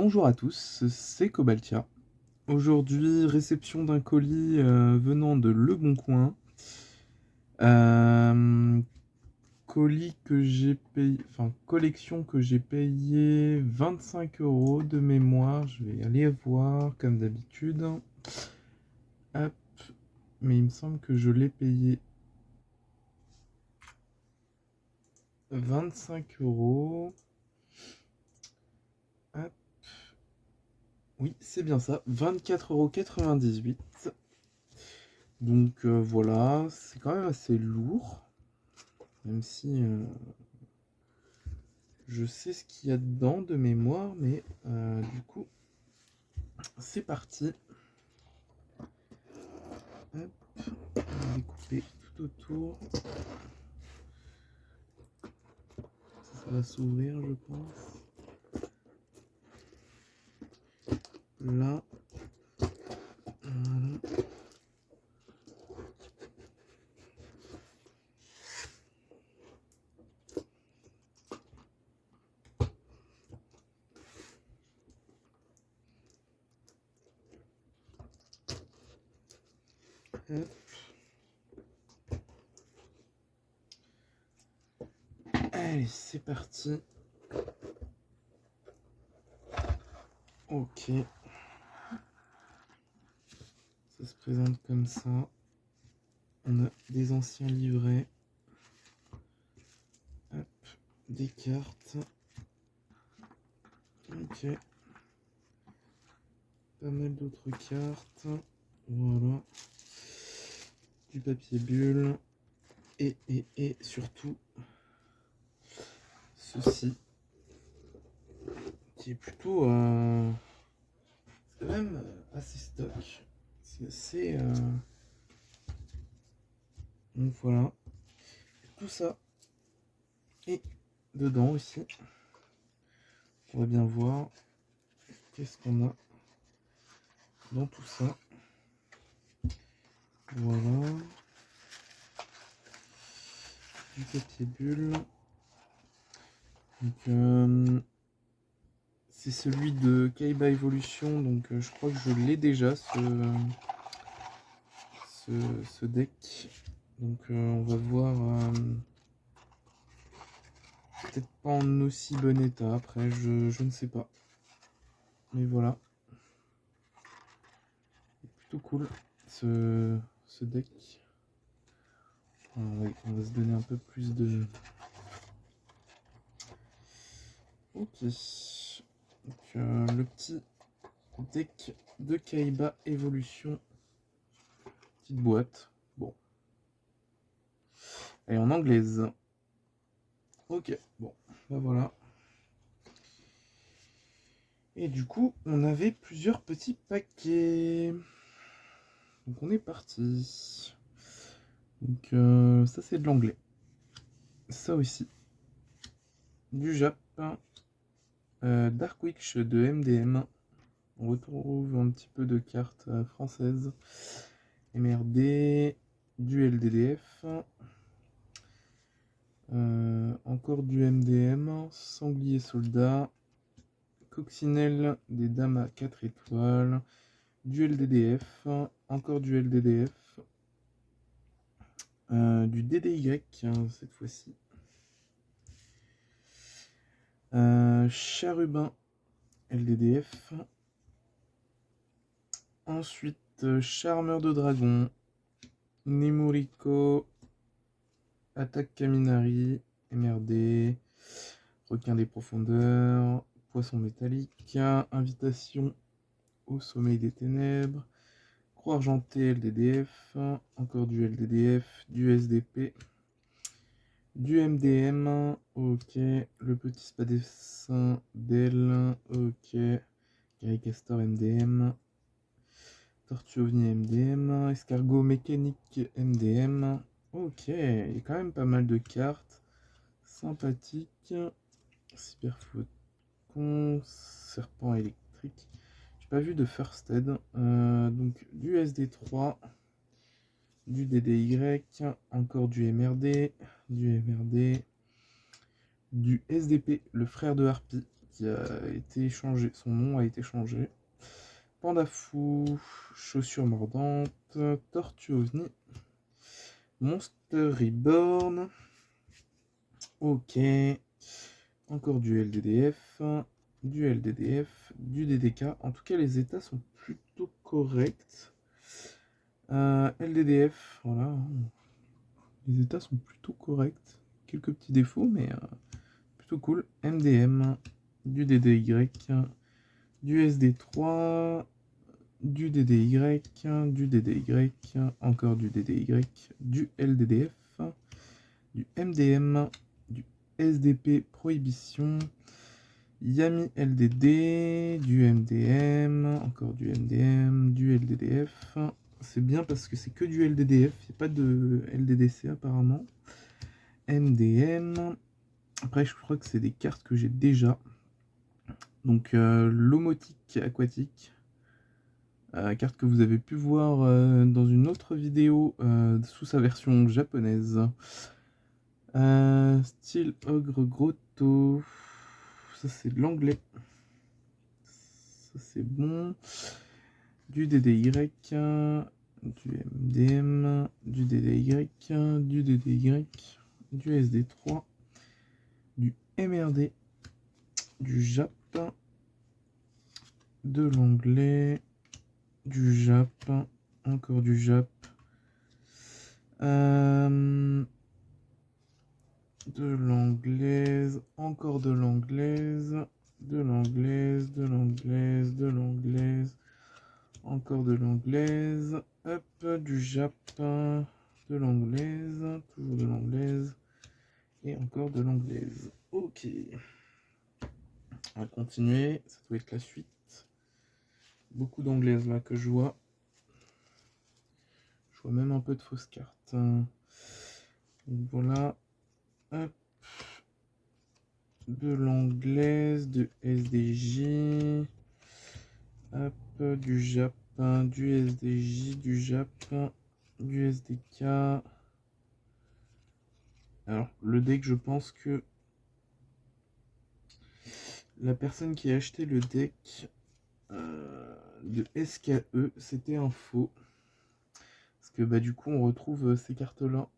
Bonjour à tous, c'est Cobaltia. Aujourd'hui, réception d'un colis venant de Le Bon Coin. Euh, Colis que j'ai payé, enfin collection que j'ai payé 25 € de mémoire. Je vais aller voir comme d'habitude. Hop, mais il me semble que je l'ai payé 25 €. Hop. Oui, c'est bien ça, 24,98 €. Donc voilà, c'est quand même assez lourd, même si je sais ce qu'il y a dedans de mémoire, mais du coup, c'est parti. Hop, on va découper tout autour. Ça va s'ouvrir, je pense. Là, voilà. Hop. Allez, c'est parti. Ok. Ça se présente comme ça. On a des anciens livrets. Hop. Des cartes. Ok. Pas mal d'autres cartes. Voilà. Du papier bulle. Et surtout, ceci. Qui est plutôt... c'est quand même assez stock. C'est assez... Donc voilà. Tout ça. Et dedans aussi. On va bien voir. Qu'est-ce qu'on a dans tout ça. Voilà. Du papier bulle. Donc c'est celui de Kaiba Evolution. Donc je crois que je l'ai déjà ce deck. Donc on va voir. Peut-être pas en aussi bon état. Après je ne sais pas. Mais voilà. Plutôt cool ce deck. On va se donner un peu plus de... Ok. Donc, le petit deck de Kaiba Evolution. Petite boîte. Bon. Elle est en anglaise. Ok. Bon. Bah voilà. Et du coup, on avait plusieurs petits paquets. Donc on est parti. Donc ça c'est de l'anglais. Ça aussi. Du Jap. Dark Witch de MDM. On retrouve un petit peu de cartes françaises. MRD, du LDDF. Encore du MDM. Sanglier Soldat. Coccinelle des Dames à 4 étoiles. Du LDDF. Encore du LDDF. Du DDY cette fois-ci. Charubin LDDF. Ensuite, Charmeur de Dragon. Nemuriko. Attaque Kaminari. MRD. Requin des profondeurs. Poisson métallique. Invitation au sommeil des ténèbres. Croix argentée LDDF. Encore du LDDF. Du SDP. Du MDM, ok. Le petit spadessin d'El, ok. Caricastor MDM. Tortue OVNI MDM. Escargot mécanique MDM. Ok, il y a quand même pas mal de cartes. Sympathique. Cyberfaucon. Serpent électrique. J'ai pas vu de First Aid. Donc du SD3. Du DDY. Encore du MRD. Du MRD. Du SDP, le frère de Harpy, qui a été changé. Son nom a été changé. Panda Fou, Chaussures Mordantes, Tortue OVNI, Monster Reborn. Ok. Encore du LDDF, du LDDF, du DDK. En tout cas, les états sont plutôt corrects. LDDF, voilà. Les états sont plutôt corrects. Quelques petits défauts, mais plutôt cool. MDM, du DDY, du SD3, du DDY, du DDY, encore du DDY, du LDDF, du MDM, du SDP Prohibition, Yami LDD, du MDM, encore du MDM, du LDDF. C'est bien parce que c'est que du LDDF, il n'y a pas de LDDC apparemment. MDM. Après, je crois que c'est des cartes que j'ai déjà. Donc, l'Omotique Aquatique. Carte que vous avez pu voir dans une autre vidéo sous sa version japonaise. Style Ogre Grotto. Ça, c'est de l'anglais. Ça, c'est bon. Du DDY, du MDM, du DDY, du DDY, du SD3, du MRD, du JAP, de l'anglais, du JAP, encore du JAP, de l'anglaise, encore de l'anglaise, de l'anglaise, de l'anglaise, de l'anglaise, encore de l'anglaise, hop, du JAP, de l'anglaise, toujours de l'anglaise, et encore de l'anglaise. Ok. On va continuer, ça doit être la suite. Beaucoup d'anglaises là que je vois. Je vois même un peu de fausses cartes. Donc voilà. Hop. De l'anglaise, de SDJ. Hop, du Japon, du SDJ, du Japon, du SDK. Alors, le deck, je pense que la personne qui a acheté le deck de SKE, c'était un faux. Parce que bah, du coup, on retrouve ces cartes-là.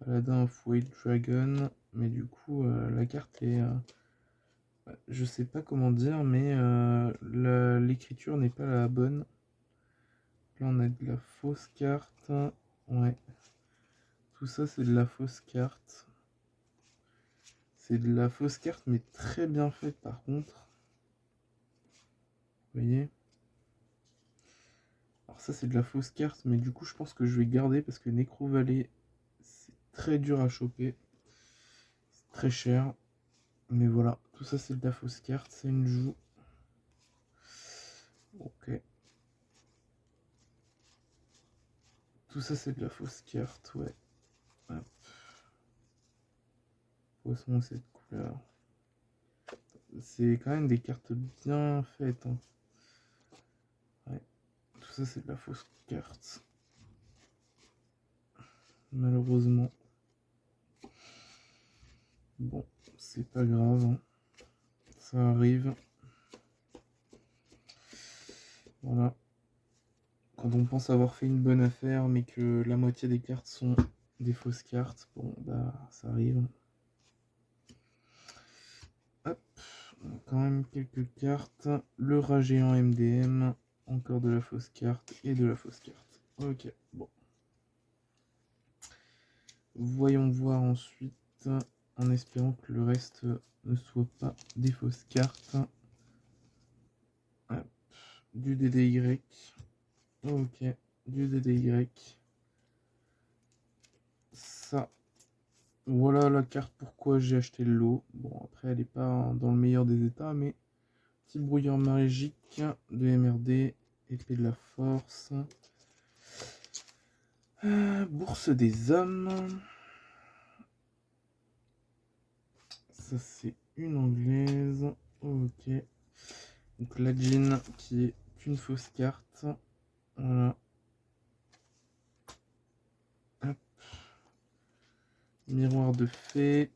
Paladin of White Dragon. Mais du coup, la carte est... je sais pas comment dire, mais l'écriture n'est pas la bonne. Là, on a de la fausse carte. Ouais. Tout ça, c'est de la fausse carte. C'est de la fausse carte, mais très bien faite par contre. Vous voyez? Alors ça, c'est de la fausse carte, mais du coup, je pense que je vais garder parce que Necro Valley, c'est très dur à choper. C'est très cher. Mais voilà, tout ça, c'est de la fausse carte. C'est une joue. Ok. Tout ça, c'est de la fausse carte, ouais. Hop. Poisson, cette couleur. C'est quand même des cartes bien faites. Hein. Ouais. Tout ça, c'est de la fausse carte. Malheureusement. Bon, c'est pas grave. Hein. Ça arrive. Voilà. Quand on pense avoir fait une bonne affaire, mais que la moitié des cartes sont des fausses cartes, bon, bah, ça arrive. Hop, on a quand même quelques cartes. Le rat géant MDM, encore de la fausse carte et de la fausse carte. Ok, bon. Voyons voir ensuite, en espérant que le reste ne soit pas des fausses cartes. Hop, du DDY. Ok, du DDY. Ça. Voilà la carte pourquoi j'ai acheté le lot. Bon, après, elle n'est pas dans le meilleur des états, mais petit brouilleur magique de MRD, épée de la force. Bourse des hommes. Ça, c'est une anglaise. Ok. Donc, la jean qui est une fausse carte. Voilà. Hop. Miroir de fée.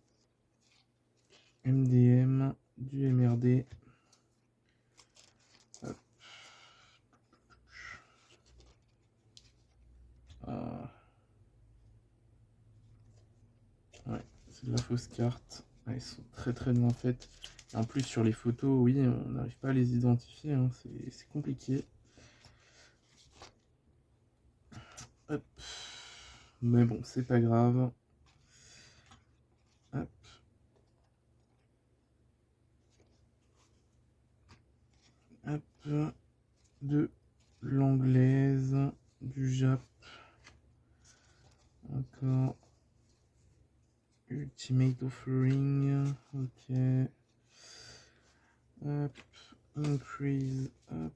MDM, du MRD. Hop. Ah. Ouais, c'est de la fausse carte. Ah, ils sont très très bien faites. Et en plus sur les photos, oui, on n'arrive pas à les identifier, hein. C'est compliqué. Hop. Mais bon, c'est pas grave. Hop. Hop. De l'anglaise, du Jap. Encore. Ultimate Offering. Ok. Hop. Increase. Hop.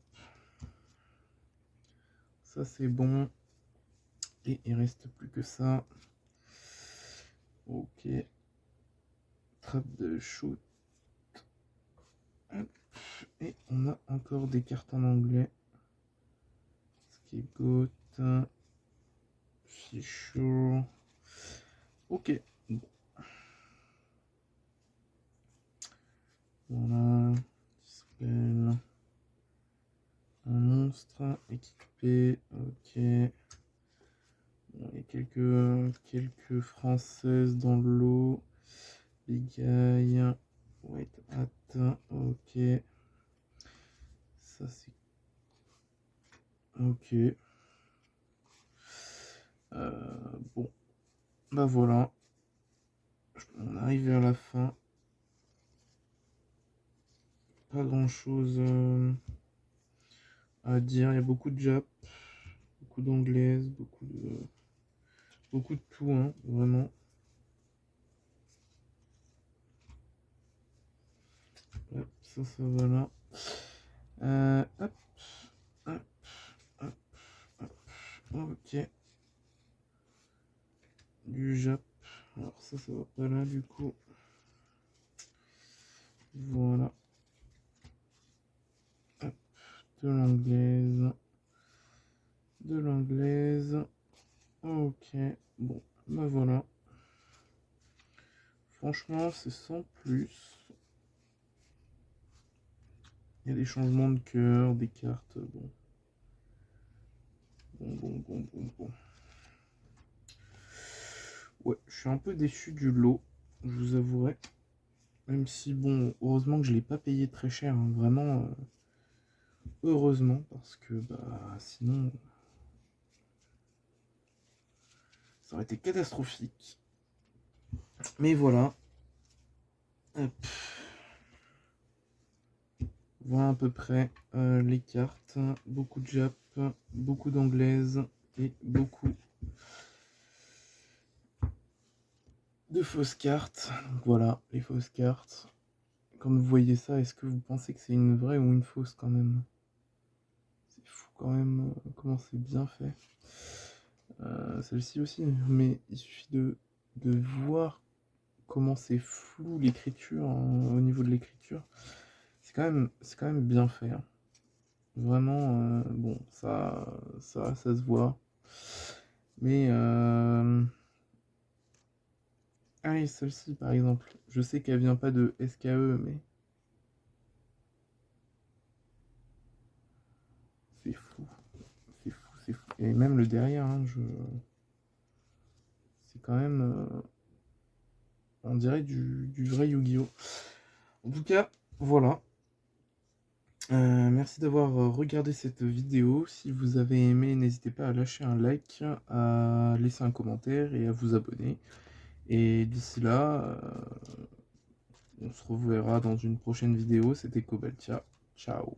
Ça c'est bon. Et il reste plus que ça. Ok. Trappe de shoot. Hop. Et on a encore des cartes en anglais. Scapegoat. Fisher. Ok. Bon. Voilà. Dispel. Un monstre équipé. Ok. Bon, il y a quelques françaises dans le lot. Big Guy. White Hat. Ok. Ça c'est. Ok. Bon. Bah voilà. On arrive vers la fin. Pas grand chose à dire. Il y a beaucoup de Jap, beaucoup d'anglaises, beaucoup de tout, hein, vraiment. Hop, ça va là. Hop, hop, hop, hop. Ok. Du Jap. Alors ça va pas là du coup. Voilà. Hop, de l'anglaise. De l'anglaise. Ok. Bon, bah voilà. Franchement, c'est sans plus. Il y a des changements de cœur, des cartes. Bon. Bon. Ouais, je suis un peu déçu du lot, je vous avouerai. Même si, bon, heureusement que je l'ai pas payé très cher, hein, vraiment. Heureusement, parce que, bah, sinon, ça aurait été catastrophique. Mais voilà. Hop. Voilà à peu près les cartes. Beaucoup de Jap, beaucoup d'anglaises et beaucoup de fausses cartes. Donc voilà, les fausses cartes. Comme vous voyez ça, est-ce que vous pensez que c'est une vraie ou une fausse quand même? C'est fou quand même comment c'est bien fait. Celle-ci aussi, mais il suffit de voir comment c'est flou l'écriture, hein, au niveau de l'écriture. C'est quand même bien fait, hein. Vraiment, bon, ça se voit. Mais allez, celle-ci par exemple, je sais qu'elle vient pas de SKE, mais c'est fou, c'est fou. Et même le derrière, hein, c'est quand même, on dirait du vrai Yu-Gi-Oh! En tout cas, voilà. Merci d'avoir regardé cette vidéo. Si vous avez aimé, n'hésitez pas à lâcher un like, à laisser un commentaire et à vous abonner. Et d'ici là, on se reverra dans une prochaine vidéo. C'était Cobaltia. Ciao.